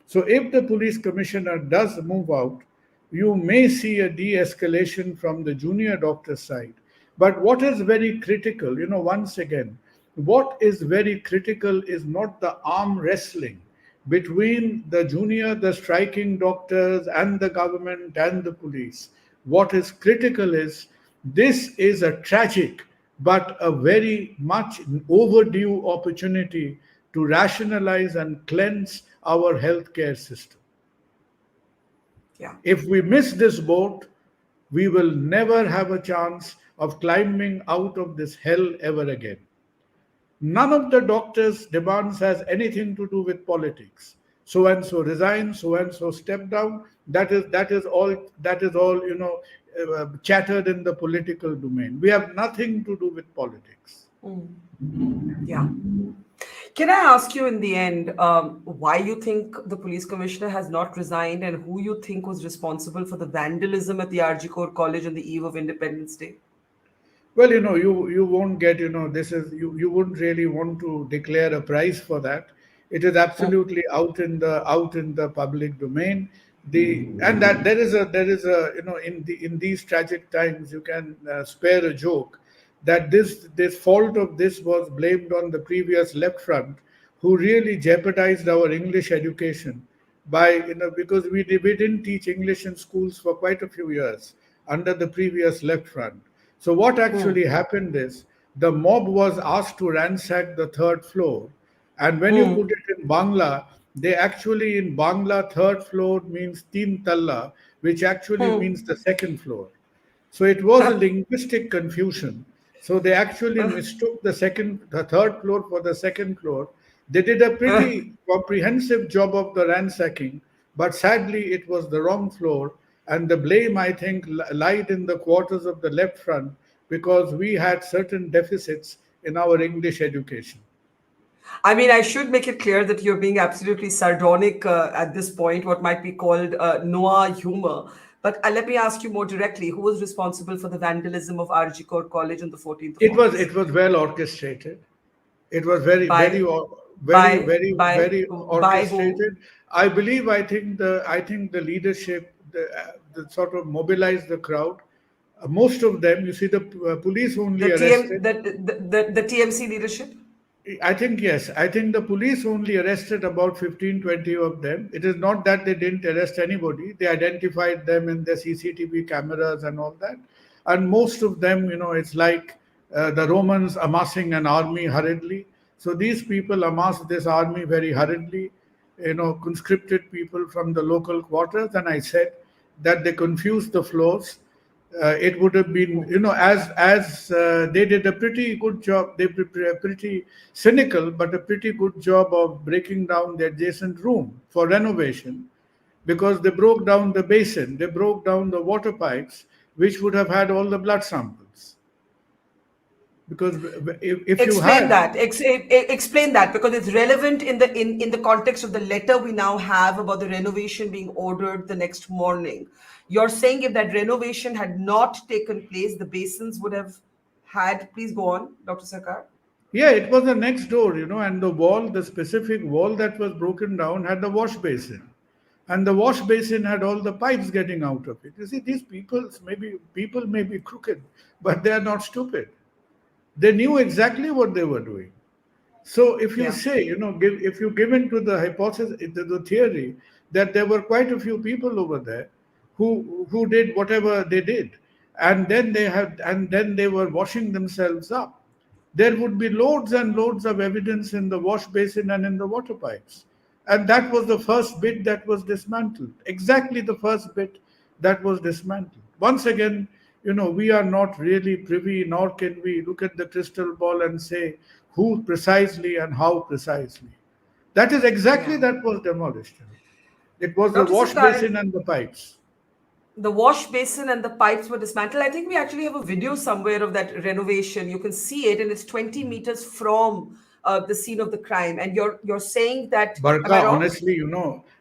So if the police commissioner does move out, you may see a de-escalation from the junior doctor side. But what is very critical, once again, what is very critical is not the arm wrestling between the striking doctors and the government and the police. What is critical is, this is a tragic but a very much overdue opportunity to rationalize and cleanse our healthcare system. yeah. If we miss this boat, we will never have a chance of climbing out of this hell ever again. None of the doctors' demands has anything to do with politics. So and so resign, so and so step down. That is all chattered in the political domain. We have nothing to do with politics. Yeah. Can I ask you in the end why you think the police commissioner has not resigned and who you think was responsible for the vandalism at the RGKar College on the eve of Independence Day? Well, you won't get, this is you wouldn't really want to declare a prize for that. It is absolutely out in the public domain. And that there is a in these tragic times, you can spare a joke that this fault of this was blamed on the previous left front, who really jeopardized our English education by, because we didn't teach English in schools for quite a few years. under the previous left front. So what actually happened is the mob was asked to ransack the third floor. And when you put it in Bangla, they actually in Bangla, third floor means teen talla, which actually means the second floor. So it was a linguistic confusion. So they actually mistook the third floor for the second floor. They did a pretty comprehensive job of the ransacking, but sadly it was the wrong floor. And the blame, I think, lied in the quarters of the left front because we had certain deficits in our English education. I mean, I should make it clear that you're being absolutely sardonic at this point, what might be called noir humor. But let me ask you more directly: who was responsible for the vandalism of RGKar College on the 14th of August? It was well orchestrated. It was very, very, By, very by who? orchestrated. I think the leadership, the sort of mobilized the crowd. Most of them, you see, the police only arrested. The TMC leadership? I think yes. I think the police only arrested about 15, 20 of them. It is not that they didn't arrest anybody. They identified them in the CCTV cameras and all that. And most of them, it's like the Romans amassing an army hurriedly. So these people amassed this army very hurriedly, conscripted people from the local quarters. And I said that they confused the floors. It would have been, as they did a pretty good job. They prepared a pretty cynical, but a pretty good job of breaking down the adjacent room for renovation, because they broke down the basin, they broke down the water pipes, which would have had all the blood samples. Because if you Explain had, that. Explain that, because it's relevant in the context of the letter we now have about the renovation being ordered the next morning. You're saying if that renovation had not taken place, the basins would have had. Please go on, Dr. Sarkar. yeah, it was the next door, and the wall, the specific wall that was broken down had the wash basin. And the wash basin had all the pipes getting out of it. You see, these people may be crooked, but they are not stupid. They knew exactly what they were doing. So if you Yeah. say, if you give in to the hypothesis, the theory that there were quite a few people over there who did whatever they did, and then they were washing themselves up, there would be loads and loads of evidence in the wash basin and in the water pipes. And that was the first bit that was dismantled. Exactly the first bit that was dismantled. Once again, we are not really privy, nor can we look at the crystal ball and say who precisely and how precisely. That is exactly Yeah. that was demolished. It was the Dr. wash Sarkar, basin and the pipes. the wash basin and the pipes were dismantled. I think we actually have a video somewhere of that renovation. You can see it, and it's 20 meters from the scene of the crime. And you're saying that, am I Barkha, wrong? honestly,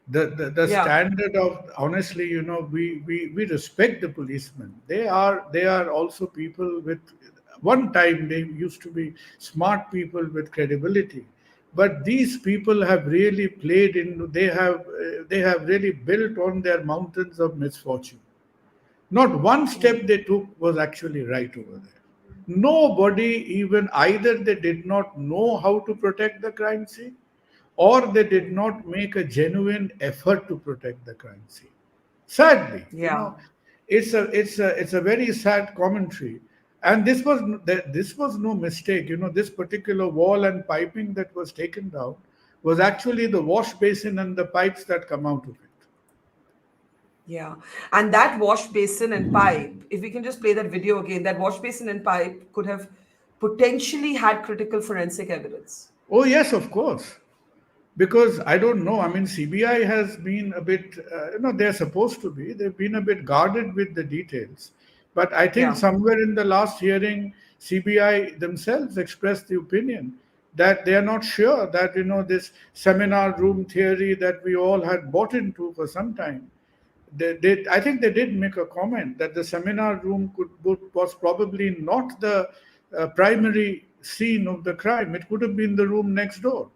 the Yeah. standard of honestly, we respect the policemen. They are also people with one time they used to be smart people with credibility. But these people have really played in they have really built on their mountains of misfortune. Not one step they took was actually right over there. Nobody, even either they did not know how to protect the crime scene, or they did not make a genuine effort to protect the crime scene. Sadly, Yeah. it's a very sad commentary. And this was no mistake. This particular wall and piping that was taken down was actually the wash basin and the pipes that come out of it. Yeah. And that wash basin and pipe, if we can just play that video again, that wash basin and pipe could have potentially had critical forensic evidence. Oh yes, of course. Because I don't know. I mean, CBI has been a bit, they're supposed to be. They've been a bit guarded with the details. But I think Yeah. somewhere in the last hearing, CBI themselves expressed the opinion that they are not sure that, this seminar room theory that we all had bought into for some time. I think they did make a comment that the seminar room was probably not the primary scene of the crime. It could have been the room next door.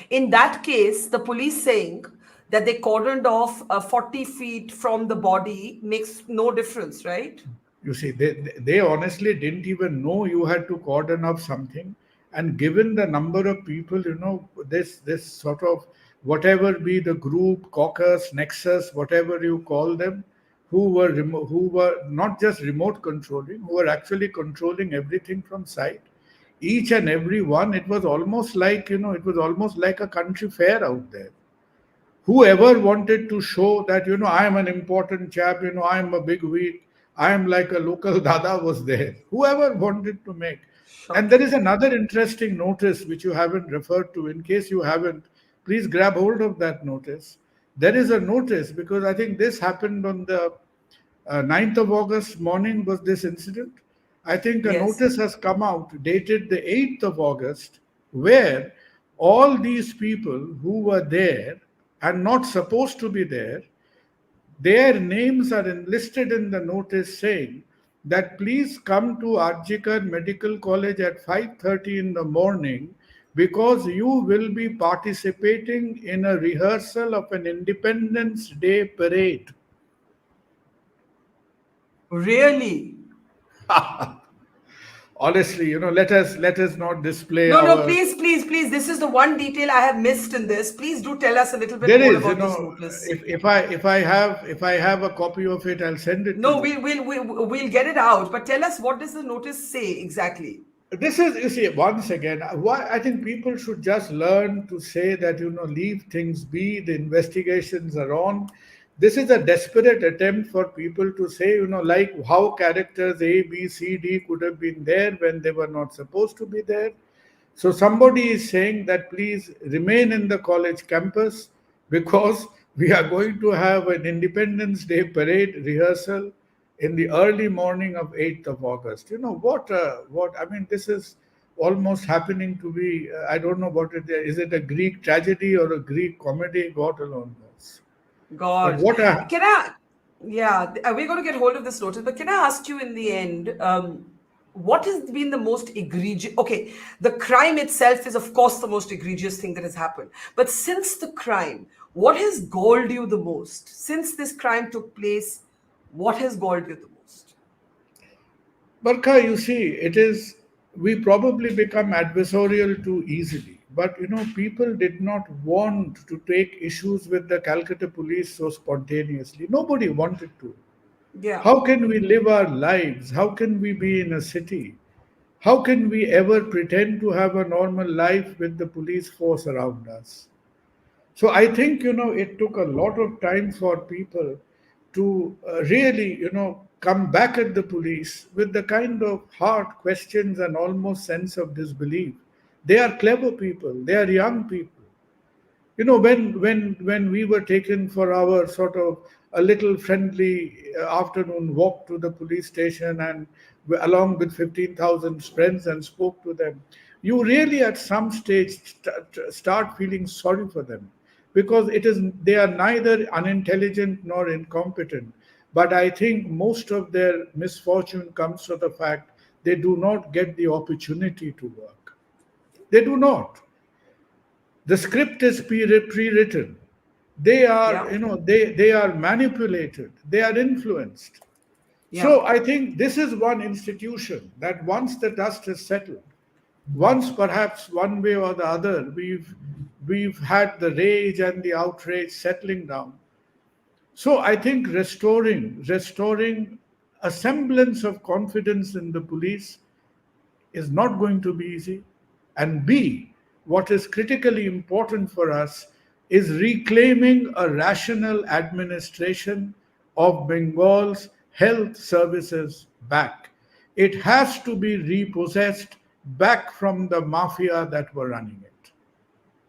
In that case, the police saying that they cordoned off 40 feet from the body makes no difference, right? You see, they honestly didn't even know you had to cordon off something. And given the number of people, this sort of whatever be the group, caucus, nexus, whatever you call them, who were not just remote controlling, who were actually controlling everything from site. Each and every one, it was almost like, it was almost like a country fair out there. Whoever wanted to show that, I am an important chap, I am a big wheat, I am like a local dada was there. Whoever wanted to make. And there Shocking. is another interesting notice which you haven't referred to. In case you haven't, please grab hold of that notice. There is a notice because I think this happened on the 9th of August morning was this incident. I think a Yes. notice has come out dated the 8th of August where all these people who were there and not supposed to be there, their names are enlisted in the notice saying that please come to RGKar Medical College at 5:30 in the morning because you will be participating in a rehearsal of an Independence Day parade. Really? Honestly, let us not display No, no, our. please, please, please. This is the one detail I have missed in this. Please do tell us a little bit There more is, about this notice. if I have a copy of it, I'll send it to No, you. we'll get it out. But tell us, what does the notice say exactly? This is, you see, once again, why I think people should just learn to say that, leave things be, the investigations are on. This is a desperate attempt for people to say, like how characters A, B, C, D could have been there when they were not supposed to be there. So somebody is saying that please remain in the college campus because we are going to have an Independence Day parade rehearsal in the early morning of 8th of August. What I mean, this is almost happening to be, I don't know what it is. Is it a Greek tragedy or a Greek comedy? God alone knows. But God. what a, Can I, yeah, we're going to get hold of this notice, but can I ask you in the end, what has been the most egregious? Okay, the crime itself is, of course, the most egregious thing that has happened. But since the crime, what has galled you the most? Since this crime took place, what has galled you the most? Barkha, you see, we probably become adversarial too easily. But, people did not want to take issues with the Calcutta police so spontaneously. Nobody wanted to. Yeah. How can we live our lives? How can we be in a city? How can we ever pretend to have a normal life with the police force around us? So I think, it took a lot of time for people to really, come back at the police with the kind of hard questions and almost sense of disbelief. They are clever people, they are young people. When we were taken for our sort of a little friendly afternoon walk to the police station and along with 15,000 friends and spoke to them, you really at some stage start feeling sorry for them because they are neither unintelligent nor incompetent, but I think most of their misfortune comes from the fact they do not get the opportunity to work. They do not. The script is pre-written. They are, Yeah. they are manipulated. They are influenced. Yeah. So I think this is one institution that once the dust has settled, once perhaps one way or the other we've had the rage and the outrage settling down. So I think restoring a semblance of confidence in the police is not going to be easy. And B, what is critically important for us is reclaiming a rational administration of Bengal's health services back. It has to be repossessed back from the mafia that were running it.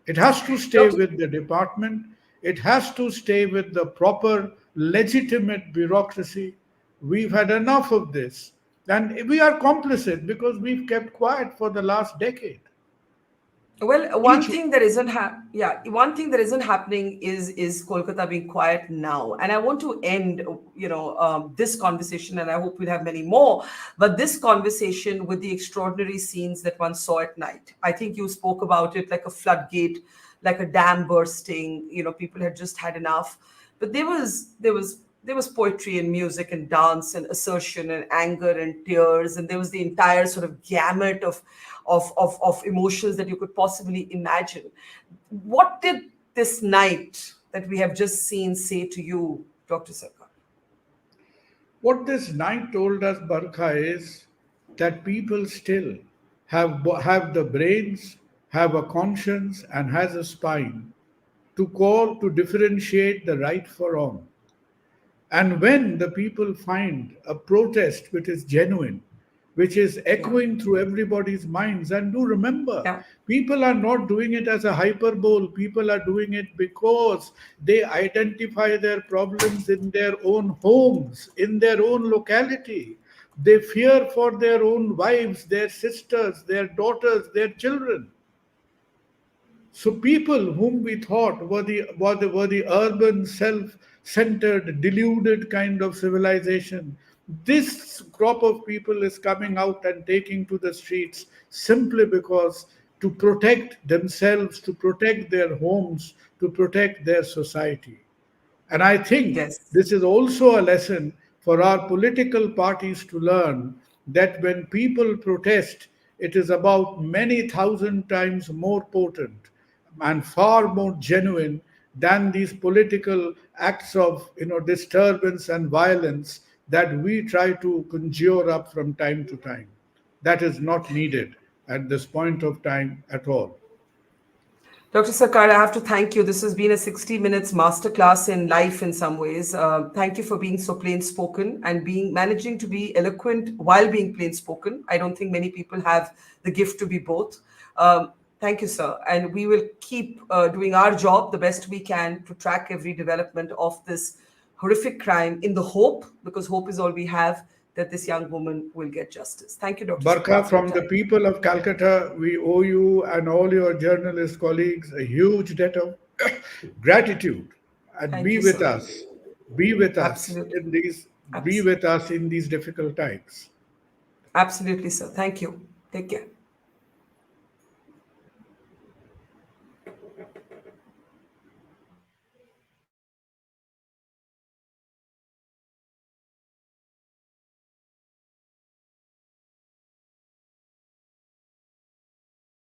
It has to stay Dr. with the department. It has to stay with the proper, legitimate bureaucracy. We've had enough of this. And we are complicit because we've kept quiet for the last decade. Well, Each, one thing that isn't happening is Kolkata being quiet now. And I want to end, this conversation, and I hope we'll have many more. But this conversation with the extraordinary scenes that one saw at night. I think you spoke about it like a floodgate, like a dam bursting. People had just had enough. But there was poetry and music and dance and assertion and anger and tears, and there was the entire sort of gamut of emotions that you could possibly imagine. What did this night that we have just seen say to you, Dr. Sarkar? What this night told us, Barkha, is that people still have the brains, have a conscience, and has a spine to call to differentiate the right for wrong. And when the people find a protest which is genuine, which is Yeah. echoing through everybody's minds, and do remember, Yeah. people are not doing it as a hyperbole, people are doing it because they identify their problems in their own homes, in their own locality. They fear for their own wives, their sisters, their daughters, their children. So people whom we thought were the urban, self-centered, deluded kind of civilization, this crop of people is coming out and taking to the streets simply because to protect themselves, to protect their homes, to protect their society. And I think Yes. this is also a lesson for our political parties to learn that when people protest, it is about many thousand times more potent and far more genuine than these political acts of disturbance and violence that we try to conjure up from time to time. That is not needed at this point of time at all. Dr. Sarkar, I have to thank you. This has been a 60 minutes masterclass in life in some ways. Thank you for being so plain spoken and being managing to be eloquent while being plain spoken. I don't think many people have the gift to be both. Thank you, sir. And we will keep doing our job the best we can to track every development of this horrific crime in the hope, because hope is all we have, that this young woman will get justice. Thank you, Dr. Sarkar, Barkha, for your from the time. people of Calcutta, we owe you and all your journalist colleagues a huge debt of gratitude. And Thank be you, with sir. us. Be with us Absolutely. in these. Be Abs- with us in these difficult times. Absolutely, sir. Thank you. Take care.